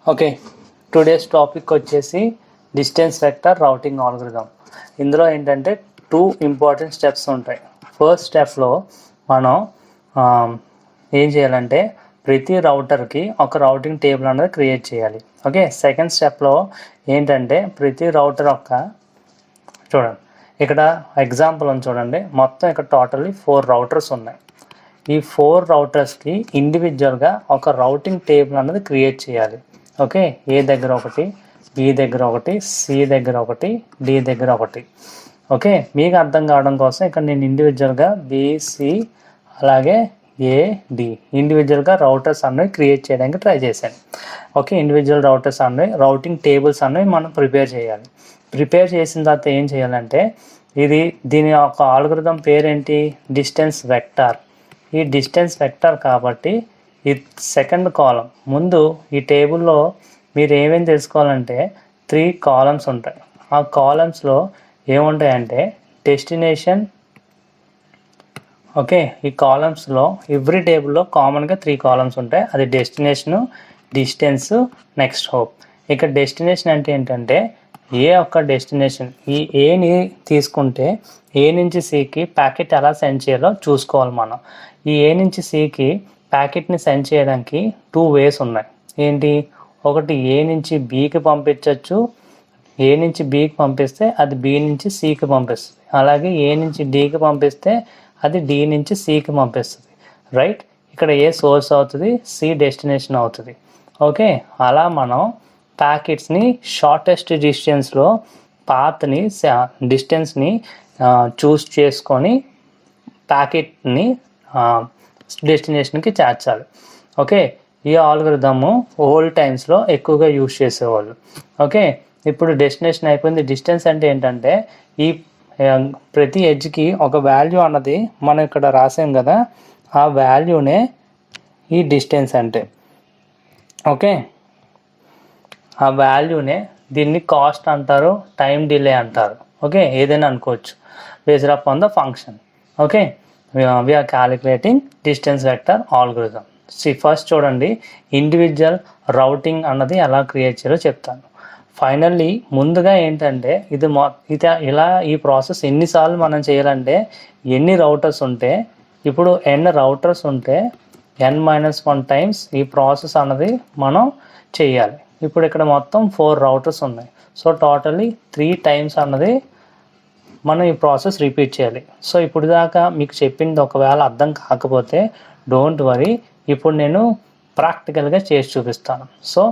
Okay, today's topic వచ్చేసి distance vector routing algorithm. ఇందులో ఏంటంటే 2 ఇంపార్టెంట్ స్టెప్స్ ఉంటాయి. ఫస్ట్ స్టెప్లో మనం ఏం చేయాలంటే ప్రతి రౌటర్కి ఒక రౌటింగ్ టేబుల్ అనేది క్రియేట్ చేయాలి. ఓకే, సెకండ్ స్టెప్లో ఏంటంటే ప్రతి రౌటర్ చూడండి, ఇక్కడ ఎగ్జాంపుల్ అని చూడండి. మొత్తం ఇక్కడ టోటల్లీ 4 రౌటర్స్ ఉన్నాయి. ఈ 4 రౌటర్స్కి ఇండివిజువల్గా ఒక రౌటింగ్ టేబుల్ అనేది క్రియేట్ చేయాలి. ఓకే, ఏ దగ్గర ఒకటి, బి దగ్గర ఒకటి, సి దగ్గర ఒకటి, డి దగ్గర ఒకటి. ఓకే, మీకు అర్థం కావడం కోసం ఇక్కడ నేను ఇండివిజువల్గా బిసి అలాగే ఏడి ఇండివిజువల్గా రౌటర్స్ అనేవి క్రియేట్ చేయడానికి ట్రై చేశాను. ఓకే, ఇండివిజువల్ రౌటర్స్ అనేవి రౌటింగ్ టేబుల్స్ అనేవి మనం ప్రిపేర్ చేయాలి. ప్రిపేర్ చేసిన తర్వాత ఏం చేయాలంటే దీని యొక్క ఆల్గోరిథం పేరేంటి, డిస్టెన్స్ వెక్టార్. ఈ డిస్టెన్స్ వెక్టార్ కాబట్టి ఈ సెకండ్ కాలం ముందు ఈ టేబుల్లో మీరు ఏమేమి తెలుసుకోవాలంటే 3 కాలమ్స్ ఉంటాయి. ఆ కాలమ్స్లో ఏముంటాయంటే డెస్టినేషన్. ఓకే, ఈ కాలమ్స్లో ఎవ్రీ టేబుల్లో కామన్గా 3 కాలమ్స్ ఉంటాయి. అది డెస్టినేషను, డిస్టెన్స్, నెక్స్ట్ హోప్. ఇక్కడ డెస్టినేషన్ అంటే ఏంటంటే ఏ ఒక్క డెస్టినేషన్, ఈ ఏని తీసుకుంటే ఏ నుంచి సికి ప్యాకెట్ ఎలా సెండ్ చేయాలో చూసుకోవాలి మనం. ఈ ఏ నుంచి సికి ప్యాకెట్ని సెండ్ చేయడానికి 2 వేస్ ఉన్నాయి. ఏంటి, ఒకటి ఏ నుంచి బికి పంపించవచ్చు. ఏ నుంచి బికి పంపిస్తే అది బి నుంచి సికి పంపిస్తుంది. అలాగే ఏ నుంచి డికి పంపిస్తే అది డి నుంచి సికి పంపిస్తుంది. రైట్, ఇక్కడ ఏ సోర్స్ అవుతుంది, సి డెస్టినేషన్ అవుతుంది. ఓకే, అలా మనం ప్యాకెట్స్ని షార్టెస్ట్ డిస్టెన్స్లో పాత్ని డిస్టెన్స్ని చూస్ చేసుకొని ప్యాకెట్ని డెస్టినేషన్కి చేర్చాలి. ఓకే, ఈ ఆల్గోరిథము ఓల్డ్ టైమ్స్లో ఎక్కువగా యూజ్ చేసేవాళ్ళు. ఓకే, ఇప్పుడు డెస్టినేషన్ అయిపోయింది. డిస్టెన్స్ అంటే ఏంటంటే ఈ ప్రతి ఎడ్జ్కి ఒక వాల్యూ అన్నది మనం ఇక్కడ రాసాం కదా, ఆ వాల్యూనే ఈ డిస్టెన్స్ అంటే. ఓకే, ఆ వాల్యూనే దీన్ని కాస్ట్ అంటారు, టైం డిలే అంటారు. ఓకే, ఏదైనా అనుకోవచ్చు based upon the function. Okay, we're calculating distance vector algorithm. First చూడండి, ఇండివిజువల్ రౌటింగ్ అన్నది ఎలా క్రియేట్ చేయాలో చెప్తాను. ఫైనల్లీ ముందుగా ఏంటంటే ఇది ఇలా ఈ ప్రాసెస్ ఎన్నిసార్లు మనం చేయాలంటే ఎన్ని రౌటర్స్ ఉంటే, ఇప్పుడు n రౌటర్స్ ఉంటే n-1 టైమ్స్ ఈ ప్రాసెస్ అన్నది మనం చేయాలి. ఇప్పుడు ఇక్కడ మొత్తం 4 రౌటర్స్ ఉన్నాయి. సో టోటల్లీ 3 టైమ్స్ అన్నది మనం ఈ ప్రాసెస్ రిపీట్ చేయాలి. సో ఇప్పుడు దాకా మీకు చెప్పింది ఒకవేళ అర్థం కాకపోతే డోంట్ వరీ, ఇప్పుడు నేను ప్రాక్టికల్గా చేసి చూపిస్తాను. సో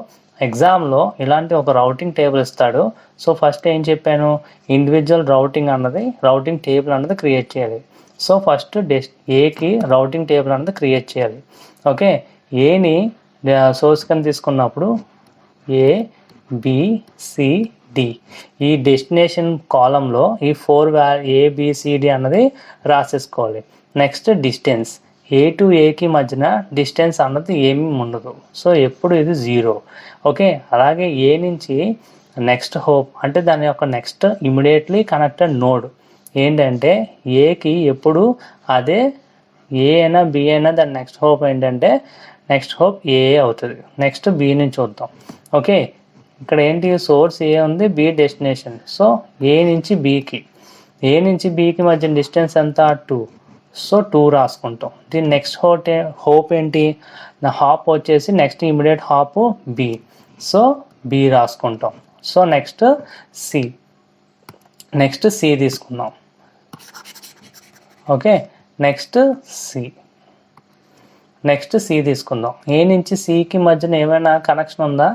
ఎగ్జామ్లో ఇలాంటి ఒక రౌటింగ్ టేబుల్ ఇస్తాడు. సో ఫస్ట్ ఏం చెప్పాను, ఇండివిజువల్ రౌటింగ్ టేబుల్ అన్నది క్రియేట్ చేయాలి. సో ఫస్ట్ ఏకి రౌటింగ్ టేబుల్ అన్నది క్రియేట్ చేయాలి. ఓకే, ఏని సోర్స్ కింద తీసుకున్నప్పుడు ఏ, బి, సి, డి ఈ డెస్టినేషన్ కాలంలో ఈ 4 ఏబిసిడి అన్నది రాసేసుకోవాలి. నెక్స్ట్ డిస్టెన్స్, ఏ టు ఏకి మధ్యన డిస్టెన్స్ అన్నది ఏమీ ఉండదు. సో ఎప్పుడు ఇది 0. ఓకే, అలాగే ఏ నుంచి నెక్స్ట్ హోప్ అంటే దాని యొక్క నెక్స్ట్ ఇమీడియట్లీ కనెక్టెడ్ నోడ్ ఏంటంటే ఏకి ఎప్పుడు అదే ఏ అయినా బి అయినా దాని నెక్స్ట్ హోప్ ఏంటంటే నెక్స్ట్ హోప్ ఏ అవుతుంది. నెక్స్ట్ బి నుంచి చూద్దాం. ఓకే, ఇక్కడ ఏంటి, సోర్స్ ఏ ఉంది, బి డెస్టినేషన్. సో ఏ నుంచి బికి మధ్య డిస్టెన్స్ ఎంత 2. సో 2 రాసుకుంటాం. దీని నెక్స్ట్ హోప్ ఏంటి, నా హాప్ వచ్చేసి next immediate hop B. So B రాసుకుంటాం. సో నెక్స్ట్ సి తీసుకుందాం. ఓకే, నెక్స్ట్ సి తీసుకుందాం. ఏ నుంచి సికి మధ్యన ఏమైనా కనెక్షన్ ఉందా,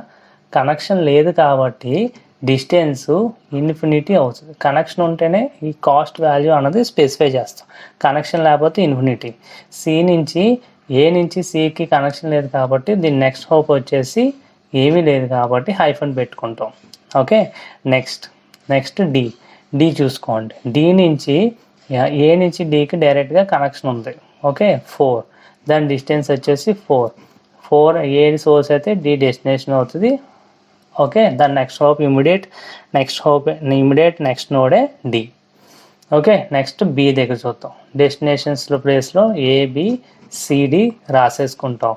కనెక్షన్ లేదు కాబట్టి డిస్టెన్స్ ఇన్ఫినిటీ అవుతుంది. కనెక్షన్ ఉంటేనే ఈ కాస్ట్ వాల్యూ అన్నది స్పెసిఫై చేస్తాం, కనెక్షన్ లేకపోతే ఇన్ఫినిటీ. ఏ నుంచి సికి కనెక్షన్ లేదు కాబట్టి దీని నెక్స్ట్ హోప్ వచ్చేసి ఏమీ లేదు కాబట్టి హైఫన్ పెట్టుకుంటాం. ఓకే, నెక్స్ట్ డి చూసుకోండి. ఏ నుంచి డికి డైరెక్ట్గా కనెక్షన్ ఉంది. ఓకే, 4, దాని డిస్టెన్స్ వచ్చేసి 4 ఏ సోర్స్ అయితే డి డెస్టినేషన్ అవుతుంది. ఓకే, దాని ఇమీడియట్ నెక్స్ట్ నోడే డి. ఓకే, నెక్స్ట్ బి దగ్గర చూద్దాం. డెస్టినేషన్స్లో ప్లేస్లో ఏబిసిడి రాసేసుకుంటాం.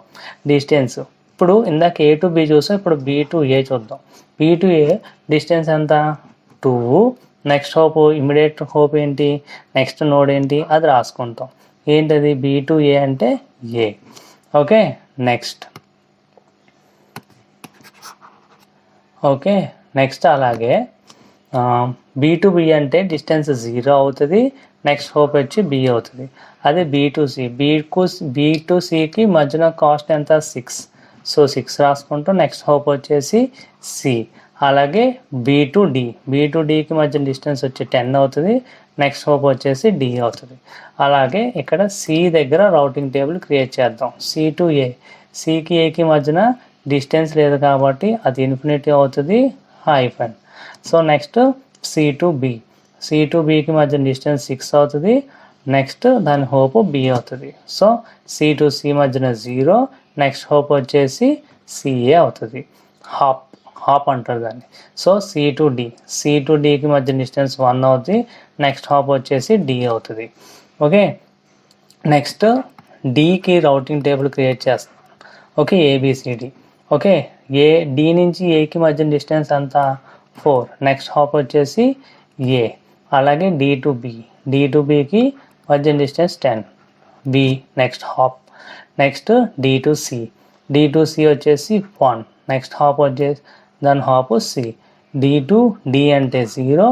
డిస్టెన్స్ ఇప్పుడు ఇందాక ఏ టు బి చూసాం, ఇప్పుడు బి టు ఏ చూద్దాం. బి టు ఏ డిస్టెన్స్ ఎంత? 2. నెక్స్ట్ హోప్, ఇమీడియట్ హోప్ ఏంటి, నెక్స్ట్ నోడ్ ఏంటి అది రాసుకుంటాం. ఏంటది? బి టు ఏ అంటే ఏ. ఓకే, నెక్స్ట్ అలాగే బి టు బి అంటే డిస్టెన్స్ 0 అవుతుంది. నెక్స్ట్ హోప్ వచ్చి బి అవుతుంది. అదే B to C, B to సికి మధ్యన కాస్ట్ ఎంత? 6. సో 6 రాసుకుంటాం. నెక్స్ట్ హోప్ వచ్చేసి సి. అలాగే బి టు డికి మధ్య డిస్టెన్స్ వచ్చి 10 అవుతుంది. నెక్స్ట్ హోప్ వచ్చేసి డి అవుతుంది. అలాగే ఇక్కడ సి దగ్గర రౌటింగ్ టేబుల్ క్రియేట్ చేద్దాం. సి టు ఏ, సికి ఏకి మధ్యన డిస్టెన్స్ లేదు కాబట్టి అది ఇన్ఫినిటీ అవుతుంది, hyphen. So next C to బికి మధ్య డిస్టెన్స్ 6 అవుతుంది. నెక్స్ట్ దాని హోప్ బి అవుతుంది. సో సి టు సి మధ్యన 0, నెక్స్ట్ హోప్ వచ్చేసి సిఏ అవుతుంది. హాప్ అంటారు దాన్ని. సో సి టు డికి మధ్య డిస్టెన్స్ 1 అవుతుంది. నెక్స్ట్ హాప్ వచ్చేసి డి అవుతుంది. ఓకే, నెక్స్ట్ డికి రౌటింగ్ టేబుల్ క్రియేట్ చేస్తాం. Okay, A B C D. ఓకే, డి నుంచి ఏకి మధ్య డిస్టెన్స్ అంతా 4. నెక్స్ట్ హాప్ వచ్చేసి ఏ. అలాగే డి టు బికి మధ్య distance 10. B next hop. Next D to C వచ్చేసి 1. నెక్స్ట్ హాప్ వచ్చేసి దాని హాప్ సి. డి అంటే 0,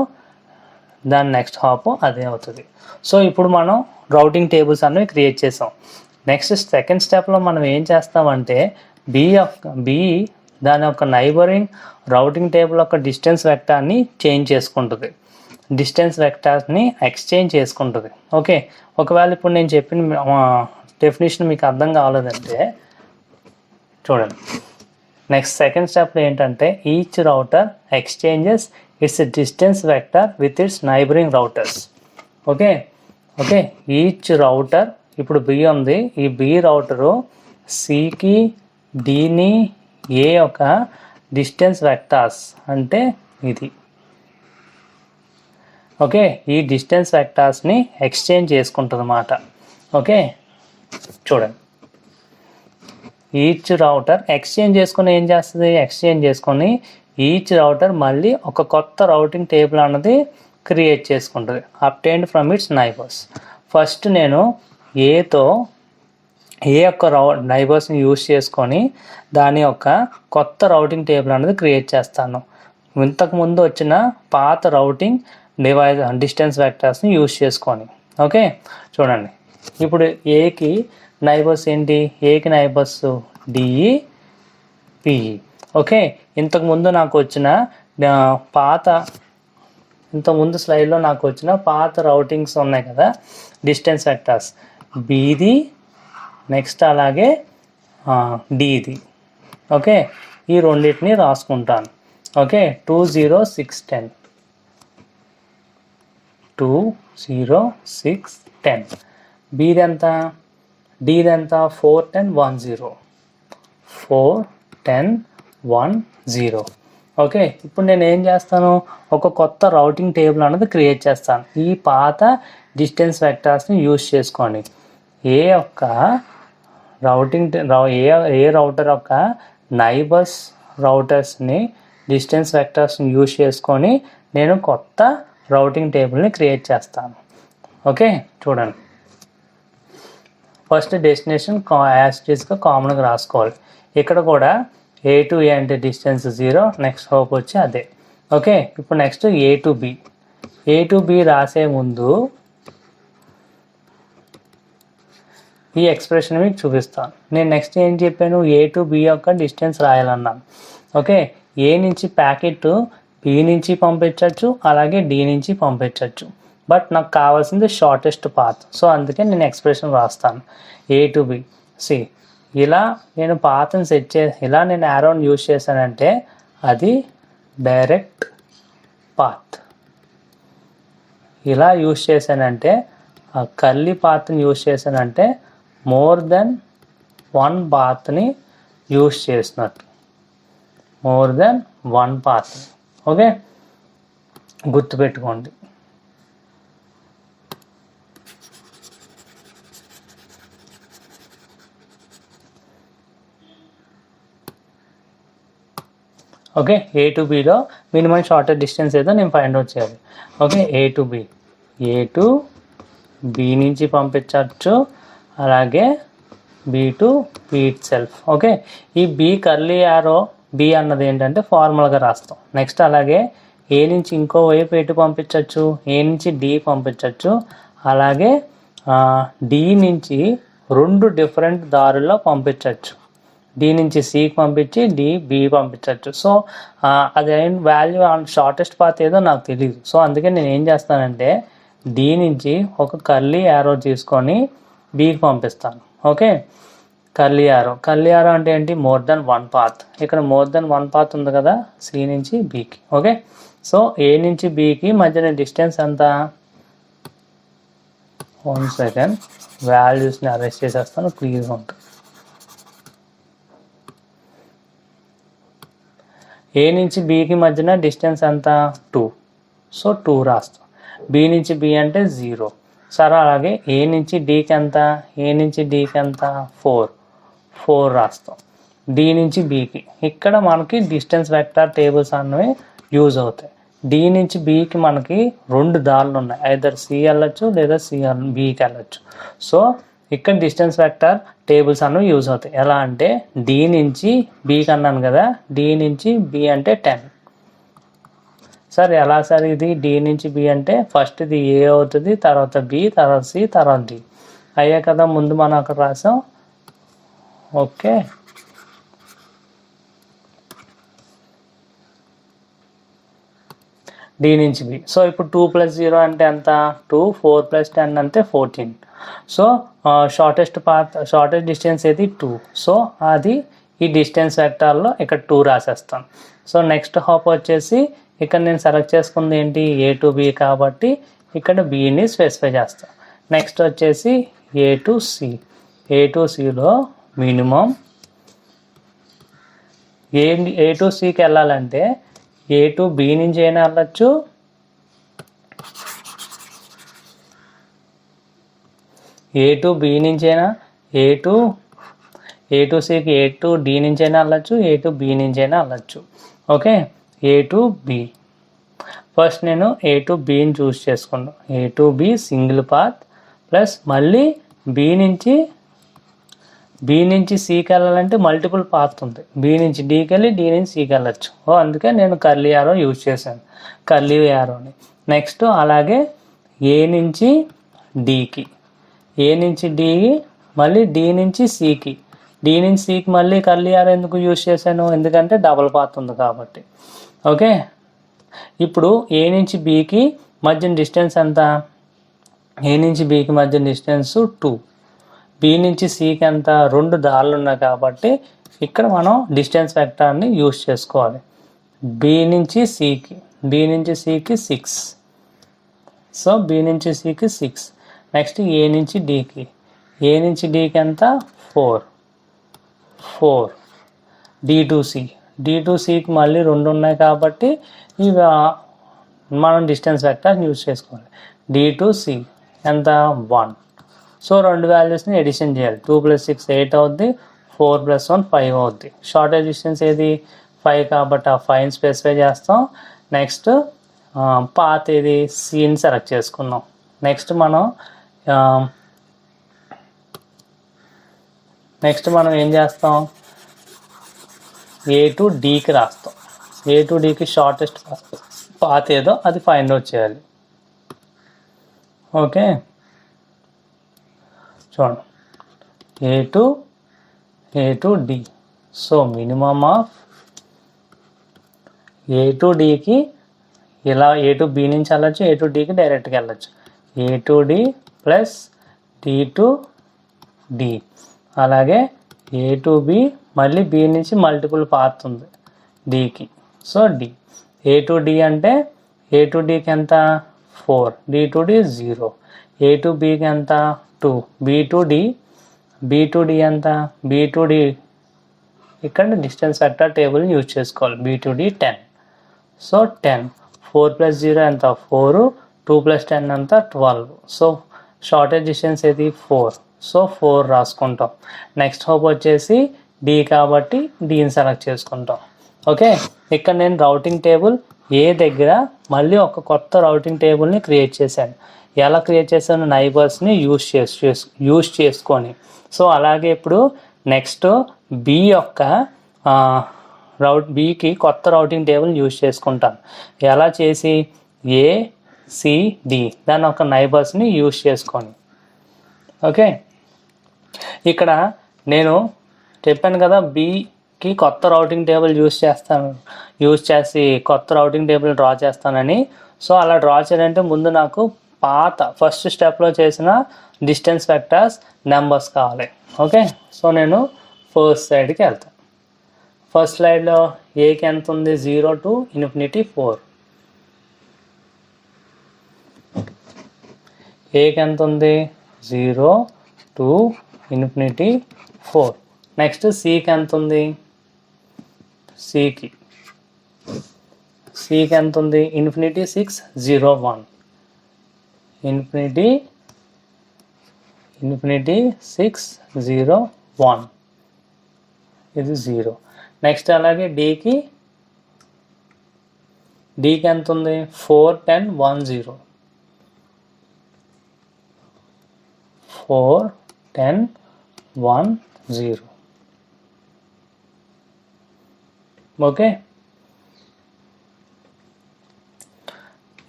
దాని నెక్స్ట్ హాప్ అదే అవుతుంది. సో ఇప్పుడు మనం రౌటింగ్ టేబుల్స్ అనేవి క్రియేట్ చేసాం. నెక్స్ట్ సెకండ్ స్టెప్లో మనం ఏం చేస్తామంటే బి దాని యొక్క నైబరింగ్ రౌటింగ్ టేబుల్ యొక్క డిస్టెన్స్ వెక్టార్ని చేంజ్ చేసుకుంటుంది. డిస్టెన్స్ వెక్టార్ని ఎక్స్చేంజ్ చేసుకుంటుంది. ఓకే, ఒకవేళ ఇప్పుడు నేను చెప్పిన డెఫినేషన్ మీకు అర్థం కాలేదంటే చూడండి. నెక్స్ట్ సెకండ్ స్టెప్లో ఏంటంటే each router exchanges it's distance vector with its neighbouring routers. Okay, each router, ఇప్పుడు బి ఉంది, ఈ బి రౌటరు సికి డిని ఏ యొక్క డిస్టెన్స్ వెక్టార్స్ అంటే ఇది. ఓకే, ఈ డిస్టెన్స్ వెక్టార్స్ని ఎక్స్చేంజ్ చేసుకుంటుంది అన్నమాట. ఓకే, చూడండి, ఈచ్ రౌటర్ ఎక్స్చేంజ్ చేసుకొని ఏం చేస్తుంది? ఎక్స్చేంజ్ చేసుకొని ఈచ్ రౌటర్ మళ్ళీ ఒక కొత్త రౌటింగ్ టేబుల్ అన్నది క్రియేట్ చేసుకుంటుంది, obtained from it's neighbours. First నేను ఏ యొక్క నైబర్స్ని యూజ్ చేసుకొని దాని యొక్క కొత్త రౌటింగ్ టేబుల్ అనేది క్రియేట్ చేస్తాను. ఇంతకుముందు వచ్చిన పాత రౌటింగ్ డిస్టెన్స్ వెక్టర్స్ని యూజ్ చేసుకొని. ఓకే, చూడండి, ఇప్పుడు ఏకి నైబర్స్ ఏంటి? ఏకి నైబర్స్ డిఈ పిఈ. ఓకే, ఇంతకుముందు నాకు వచ్చిన ఇంతకుముందు స్లైడ్లో నాకు వచ్చిన పాత రౌటింగ్స్ ఉన్నాయి కదా, డిస్టెన్స్ వెక్టర్స్ బిది, నెక్స్ట్ అలాగే డిది. ఓకే, ఈ రెండింటిని రాసుకుంటాను. ఓకే, 20610 బిదెంత? డిదెంత? 41010. ఓకే, ఇప్పుడు నేను ఏం చేస్తాను? ఒక కొత్త రౌటింగ్ టేబుల్ అనేది క్రియేట్ చేస్తాను ఈ పాత డిస్టెన్స్ వెక్టార్స్ని యూజ్ చేసుకొని. ఏ యొక్క ఏ రౌటర్ యొక్క నైబర్స్ రౌటర్స్ని డిస్టెన్స్ వెక్టర్స్ని యూజ్ చేసుకొని నేను కొత్త రౌటింగ్ టేబుల్ని క్రియేట్ చేస్తాను. ఓకే, చూడండి, ఫస్ట్ డెస్టినేషన్ యాస్టీస్గా కామన్గా రాసుకోవాలి. ఇక్కడ కూడా ఏ టు ఏ అంటే డిస్టెన్స్ 0, నెక్స్ట్ హోప్ వచ్చి అదే. ఓకే, ఇప్పుడు నెక్స్ట్ ఏ టు బి రాసే ముందు ఈ ఎక్స్ప్రెషన్ మీకు చూపిస్తాను. నేను నెక్స్ట్ ఏం చెప్పాను? ఏ టు బి యొక్క డిస్టెన్స్ రాయాలన్నాను. ఓకే, ఏ నుంచి ప్యాకెట్ బి నుంచి పంపించవచ్చు, అలాగే డి నుంచి పంపించవచ్చు. బట్ నాకు కావాల్సింది షార్టెస్ట్ పాత్. సో అందుకే నేను ఎక్స్ప్రెషన్ రాస్తాను. ఏ టు బి సి, ఇలా నేను పాత్ని ఇలా నేను యారోని యూజ్ చేశానంటే అది డైరెక్ట్ పాత్. ఇలా యూజ్ చేశానంటే ఆ కర్లీ పాత్ని యూజ్ చేశానంటే మోర్ దెన్ 1 పాత్ని యూజ్ చేసినట్టు. ఓకే, గుర్తుపెట్టుకోండి. ఓకే, ఏ టు బిలో మినిమం షార్టెస్ట్ డిస్టెన్స్ ఏదో నేను ఫైండ్ అవుట్ చేయాలి. ఓకే, ఏ టు బి నుంచి పంపించవచ్చు, అలాగే B to B itself. Okay, ఈ బి కర్లీ యారో బి అన్నది ఏంటంటే ఫార్మల్గా రాస్తాం. నెక్స్ట్ అలాగే ఏ నుంచి ఇంకో వైపు ఎటు పంపించవచ్చు, ఏ నుంచి డి పంపించవచ్చు, అలాగే డి నుంచి 2 డిఫరెంట్ దారుల్లో పంపించవచ్చు. డి నుంచి సికి పంపించి బి పంపించవచ్చు. సో అది వాల్యూ షార్టెస్ట్ పాత్ ఏదో నాకు తెలియదు. సో అందుకే నేను ఏం చేస్తానంటే డి నుంచి ఒక కర్లీ యారో తీసుకొని బికి పంపిస్తాను. ఓకే, కర్లీ యారో అంటే ఏంటి, మోర్ దెన్ 1 పాత్. ఇక్కడ మోర్ దెన్ 1 పాత్ ఉంది కదా, సి నుంచి బికి. ఓకే, సో ఏ నుంచి బికి మధ్యన డిస్టెన్స్ ఎంత, 1 సెకండ్ వాల్యూస్ని అరెస్ట్ చేసేస్తాను, క్లియర్గా ఉంటుంది. ఏ నుంచి బికి మధ్యన డిస్టెన్స్ ఎంత, 2. సో 2 రాస్తాం. బి నుంచి బి అంటే 0. సరే, అలాగే ఏ నుంచి డీకి ఎంత, ఏ నుంచి డీకి ఎంత, 4 రాస్తాం. డి నుంచి బికి ఇక్కడ మనకి డిస్టెన్స్ వెక్టార్ టేబుల్స్ అన్నవి యూజ్ అవుతాయి. డి నుంచి బికి మనకి 2 దారులు ఉన్నాయి, ఐదర్ సి వెళ్ళచ్చు లేదా బికి వెళ్ళచ్చు. సో ఇక్కడ డిస్టెన్స్ వెక్టార్ టేబుల్స్ అన్నవి యూజ్ అవుతాయి. ఎలా అంటే డి నుంచి బికి అన్నాను కదా, డి నుంచి బి అంటే 10. సార్ ఎలా సార్ ఇది, డి నుంచి బి అంటే ఫస్ట్ ఇది ఏ అవుతుంది, తర్వాత బి, తర్వాత సి, తర్వాత డి అయ్యే కదా ముందు మనం అక్కడ రాసాం. ఓకే, డి నుంచి బి. సో ఇప్పుడు 2 + 0 అంటే ఎంత, 2, 4 + 10 అంటే 14. సో షార్టెస్ట్ డిస్టెన్స్ ఏది 2. సో అది ఈ డిస్టెన్స్ వెక్టార్లో ఇక్కడ 2 రాసేస్తాను. సో నెక్స్ట్ హాప్ వచ్చేసి ఇక్కడ నేను సెలెక్ట్ చేసుకుంది ఏంటి, ఏ టు బి కాబట్టి ఇక్కడ బిని స్పెసిఫై చేస్తాను. నెక్స్ట్ వచ్చేసి A to C. A to సిలో మినిమం ఏ టు సికి వెళ్ళాలంటే ఏ టు బి నుంచి అయినా వెళ్ళచ్చు, ఏ టు బి నుంచి అయినా, ఏ టు సికి ఏ టు డి నుంచి అయినా వెళ్ళచ్చు, ఏ టు బి నుంచి అయినా వెళ్ళచ్చు. Okay, A to B. First నేను ఏ టు బిని చూస్ చేసుకున్నాను. A to B single path plus మళ్ళీ బి నుంచి సికి వెళ్ళాలంటే మల్టిపుల్ పాత్ ఉంది. బి నుంచి డీకి వెళ్ళి డి నుంచి సికి వెళ్ళచ్చు. అందుకే నేను కర్లీ యారో యూజ్ చేశాను, కర్లీ యారోని. నెక్స్ట్ అలాగే ఏ నుంచి డికి, ఏ నుంచి డికి మళ్ళీ డి నుంచి సికి, డి నుంచి సికి మళ్ళీ కర్లీ యారో ఎందుకు యూజ్ చేశాను, ఎందుకంటే డబుల్ పాత్ ఉంది కాబట్టి. ఓకే, ఇప్పుడు ఏ నుంచి బికి మధ్య డిస్టెన్స్ ఎంత, ఏ నుంచి బికి మధ్య డిస్టెన్స్ 2. బి నుంచి సికి ఎంత, 2 దారులు ఉన్నాయి కాబట్టి ఇక్కడ మనం డిస్టెన్స్ వెక్టార్ని యూజ్ చేసుకోవాలి. బి నుంచి సికి 6. సో బి నుంచి సికి 6. నెక్స్ట్ ఏ నుంచి డికి ఎంత, 4. డి టు సికి మళ్ళీ 2 ఉన్నాయి కాబట్టి ఇవి మనం డిస్టెన్స్ వెక్టార్ యూజ్ చేసుకోవాలి. డి టు సి ఎంత, 1. సో 2 వాల్యూస్ని ఎడిషన్ చేయాలి. 2 + 6 8 అవుద్ది, 4 + 1 5 అవుద్ది. షార్టెస్ట్ డిస్టెన్స్ ఏది, 5 కాబట్టి ఆ 5ని స్పెసిఫై చేస్తాం. నెక్స్ట్ పాత్ ఏది, సిని సెలెక్ట్ చేసుకున్నాం. నెక్స్ట్ మనం ఏం చేస్తాం, ఏ టు డికి రాస్తాం. ఏ టు డికి షార్టెస్ట్ పాత్ ఏదో అది ఫైండ్ అవుట్ చేయాలి. ఓకే, చూడండి A to D. So minimum of A to డికి ఇలా ఏ టు బి నుంచి వెళ్ళచ్చు, ఏ టు డికి డైరెక్ట్గా వెళ్ళచ్చు. A to D plus D to D, అలాగే ఏ టు బి మళ్ళీ బి నుంచి మల్టిపుల్ పాత్ ఉంది డికి. So D. A to D అంటే ఏ టు డికి ఎంత, 4. D to D 0. A to బికి ఎంత, 2. బి టు డి ఎంత, బి టు డి ఇక్కడ డిస్టెన్స్ వెక్టార్ టేబుల్ యూజ్ చేసుకోవాలి. B to D 10. సో 10. 4 + 0 ఎంత, 4. 2 + 10 ఎంత, 12. సో షార్టెస్ట్ డిస్టెన్స్ ఏది, 4. సో 4 రాసుకుంటాం. నెక్స్ట్ హోప్ వచ్చేసి డి కాబట్టి డిని సెలెక్ట్ చేసుకుంటాం. ఓకే, ఇక్కడ నేను రౌటింగ్ టేబుల్ ఏ దగ్గర మళ్ళీ ఒక కొత్త రౌటింగ్ టేబుల్ని క్రియేట్ చేశాను. ఎలా క్రియేట్ చేశాను? నైబర్స్ని యూస్ చేసుకొని. సో అలాగే ఇప్పుడు నెక్స్ట్ బి యొక్క బికి కొత్త రౌటింగ్ టేబుల్ని యూస్ చేసుకుంటాను. ఎలా చేసి? ACD దాని ఒక నైబర్స్ని యూస్ చేసుకొని. ఓకే, ఇక్కడ నేను చెప్పాను కదా, బికి కొత్త రౌటింగ్ టేబుల్ యూస్ చేసి కొత్త రౌటింగ్ టేబుల్ డ్రా చేస్తానని. సో అలా డ్రా చేయాలంటే ముందు నాకు ఫస్ట్ స్టెప్లో చేసిన డిస్టెన్స్ వెక్టర్స్ నెంబర్స్ కావాలి. ఓకే, సో నేను ఫస్ట్ సైడ్కి వెళ్తాను. ఫస్ట్ స్లైడ్లో ఏకి ఎంత ఉంది? 0 to ∞, 4. ఏకి ఎంత ఉంది? 0 to ∞, 4. నెక్స్ట్ సికి ఎంత ఉంది? సికి ఎంత ఉంది? ∞, 6, 0, 1. ∞, 6, 0, 1. ఇది 0. నెక్స్ట్ అలాగే డికి ఎంత ఉంది? 4, 10, 1, 0. 4, 10, 1, 0. ఓకే,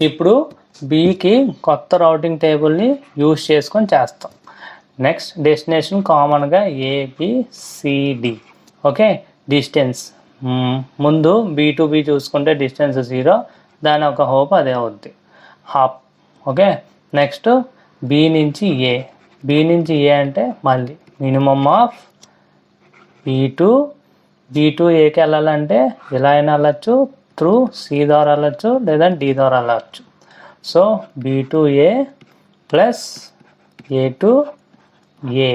ఇప్పుడు బికి కొత్త రౌటింగ్ టేబుల్ని యూస్ చేసుకొని చేస్తాం. నెక్స్ట్ డెస్టినేషన్ కామన్గా ABCD. ఓకే, డిస్టెన్స్ ముందు B to B చూసుకుంటే డిస్టెన్స్ 0, దాని ఒక హోప్ అదే అవుద్ది, హాఫ్. ఓకే, నెక్స్ట్ B నుంచి A అంటే మళ్ళీ మినిమమ్ ఆఫ్ B to Aకి వెళ్ళాలంటే ఇలా అయినా వెళ్ళచ్చు, త్రూ C ద్వారా వెళ్ళచ్చు, లేదా D ద్వారా వెళ్ళచ్చు. So B to A plus A to A.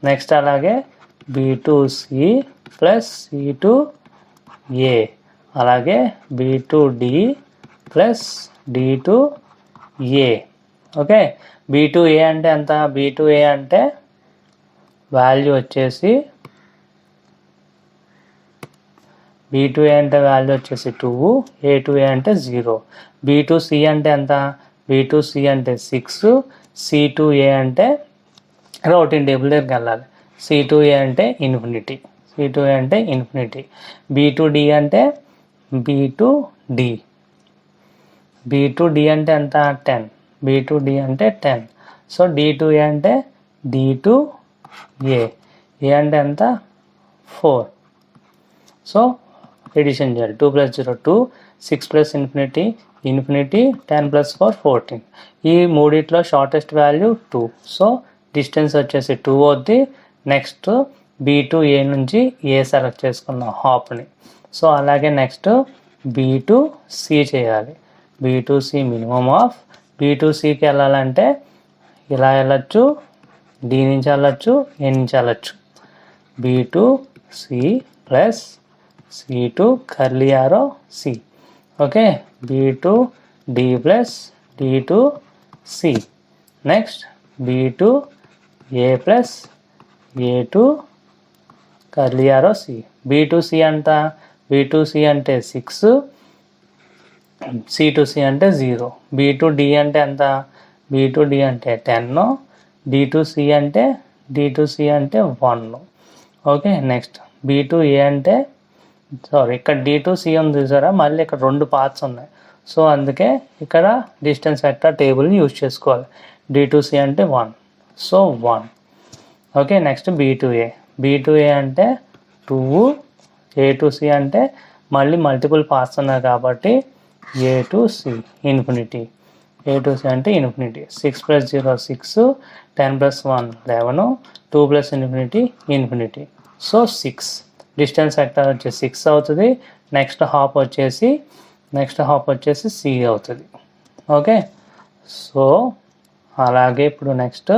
Next అలాగే B to C plus C to A. అలాగే B to D plus D to A. Okay, B to A అంటే ఎంత? B to A అంటే value వచ్చేసి B to A అంటే value వచ్చేసి 2, A to A అంటే 0. B to C అంటే ఎంత? B to C అంటే 6, C to A అంటే రౌటింగ్ టేబుల్ దగ్గరికి వెళ్ళాలి. C to A అంటే ఇన్ఫినిటీ. B to D అంటే B to D అంటే ఎంత? 10. B to D అంటే 10. సో D to A అంటే D to A. A అంటే ఎంత? 4. సో ఎడిషన్ చేయాలి. 2 + 0 2, 6 + ∞, 10 + 4 14. ఈ మూడిట్లో షార్టెస్ట్ వాల్యూ 2. సో డిస్టెన్స్ వచ్చేసి 2 అవుద్ది. నెక్స్ట్ B to A నుంచి A సెలెక్ట్ చేసుకున్నాం హాప్ని. సో అలాగే నెక్స్ట్ B to C చేయాలి. B to C minimum of B to Cకి వెళ్ళాలంటే ఇలా వెళ్ళచ్చు, D నుంచి వెళ్ళచ్చు, A నుంచి వెళ్ళచ్చు. B to C plus C to curly arrow C. Okay, B to D plus D to C. Next B to A plus A to curly arrow C. B to C అంట? B to C అంటే 6, C to C అంటే 0. B to D అంటే ఎంత? B to D అంటే 10, D to C అంటే 1. Okay, next B to A అంటే ఇక్కడ D to C ఉంది చూసారా, మళ్ళీ ఇక్కడ 2 పార్ట్స్ ఉన్నాయి. సో అందుకే ఇక్కడ డిస్టెన్స్ వెక్టర్ టేబుల్ని యూజ్ చేసుకోవాలి. D to C అంటే 1, so 1. Okay, next B to A అంటే 2, A to C అంటే మళ్ళీ మల్టిపుల్ పార్ట్స్ ఉన్నాయి కాబట్టి A to C infinity. A to C అంటే infinity. 6 + 0 6, 10 + 1 11, 2 + infinity. So 6. Distance vector వచ్చేసి 6 అవుతుంది. నెక్స్ట్ హాప్ వచ్చేసి C అవుతుంది. ఓకే, సో అలాగే ఇప్పుడు నెక్స్ట్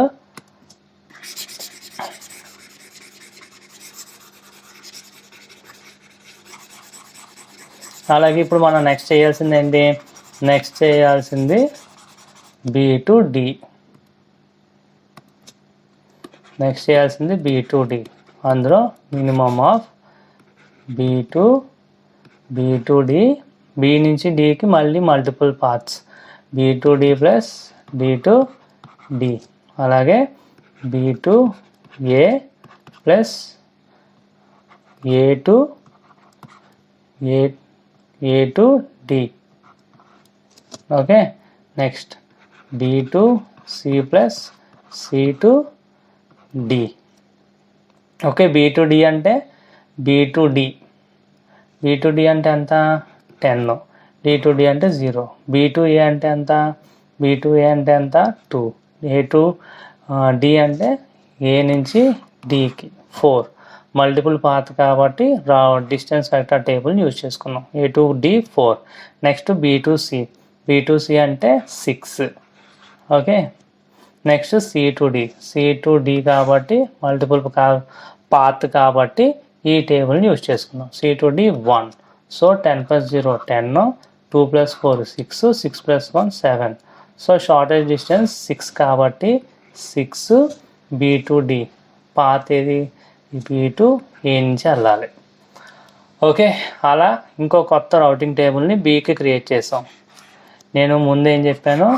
మనం నెక్స్ట్ చేయాల్సింది ఏంటి? నెక్స్ట్ చేయాల్సింది B to D. అందులో minimum of B to B to D, B నుంచి డికి మళ్ళీ multiple paths, B to D plus D to D, అలాగే B to A plus A to D. Okay, next B to C plus C to D. Okay, B to D అంటే B to D, B to D అంటే ఎంత 10, D to D అంటే 0, B to A అంటే ఎంత, B to A అంటే ఎంత 2, ఏ to D అంటే A నుంచి డికి 4, మల్టిపుల్ పాత్ కాబట్టి డిస్టెన్స్ వెక్టర్ టేబుల్ యూజ్ చేసుకున్నాం. A to D 4. Next B to C, B to C అంటే 6. Okay, next C to D, C to D కాబట్టి మల్టిపుల్ పాత్ కాబట్టి ఈ టేబుల్ని యూజ్ చేసుకున్నాం. C to D 1. So 10 + 0 10, 2 + 4 6, 6 + 1 7. So shortest distance 6 కాబట్టి 6 B to D, path ఏది B to ఏ నుంచి వెళ్ళాలి. ఓకే, అలా ఇంకో కొత్త రౌటింగ్ టేబుల్ని బీకి క్రియేట్ చేసాం. నేను ముందు ఏం చెప్పాను,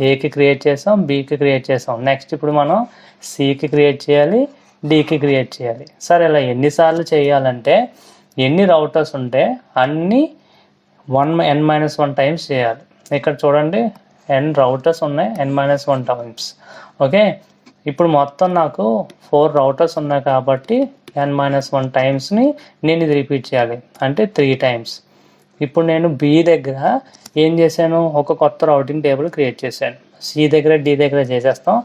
ఏకి క్రియేట్ చేసాం, బీకి క్రియేట్ చేసాం. నెక్స్ట్ ఇప్పుడు మనం సికి క్రియేట్ చేయాలి, డికి క్రియేట్ చేయాలి. సరే, ఇలా ఎన్నిసార్లు చేయాలంటే ఎన్ని రౌటర్స్ ఉంటే అన్ని n-1 టైమ్స్ చేయాలి. ఇక్కడ చూడండి, n రౌటర్స్ ఉన్నాయి, n-1 టైమ్స్. ఓకే, ఇప్పుడు మొత్తం నాకు 4 రౌటర్స్ ఉన్నాయి కాబట్టి n-1 టైమ్స్ని నేను ఇది రిపీట్ చేయాలి, అంటే 3 టైమ్స్. ఇప్పుడు నేను బి దగ్గర ఏం చేశాను, ఒక కొత్త రౌటింగ్ టేబుల్ క్రియేట్ చేశాను. సి దగ్గర డి దగ్గర చేసేస్తాం,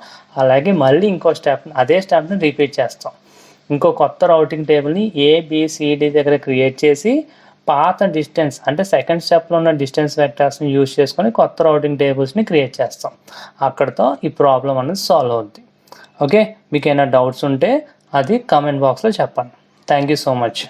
అలాగే మళ్ళీ ఇంకో స్టెప్, అదే స్టెప్ని రిపీట్ చేస్తాం. ఇంకో కొత్త రౌటింగ్ టేబుల్ని ఏబిసిడి దగ్గర క్రియేట్ చేసి పాత డిస్టెన్స్ అంటే సెకండ్ స్టెప్లో ఉన్న డిస్టెన్స్ వెక్టర్స్ని యూజ్ చేసుకొని కొత్త రౌటింగ్ టేబుల్స్ని క్రియేట్ చేస్తాం. అక్కడితో ఈ ప్రాబ్లం అనేది సాల్వ్ అవుద్ది. ఓకే, మీకు ఏమైనా డౌట్స్ ఉంటే అది కామెంట్ బాక్స్లో చెప్పండి. Thank you so much.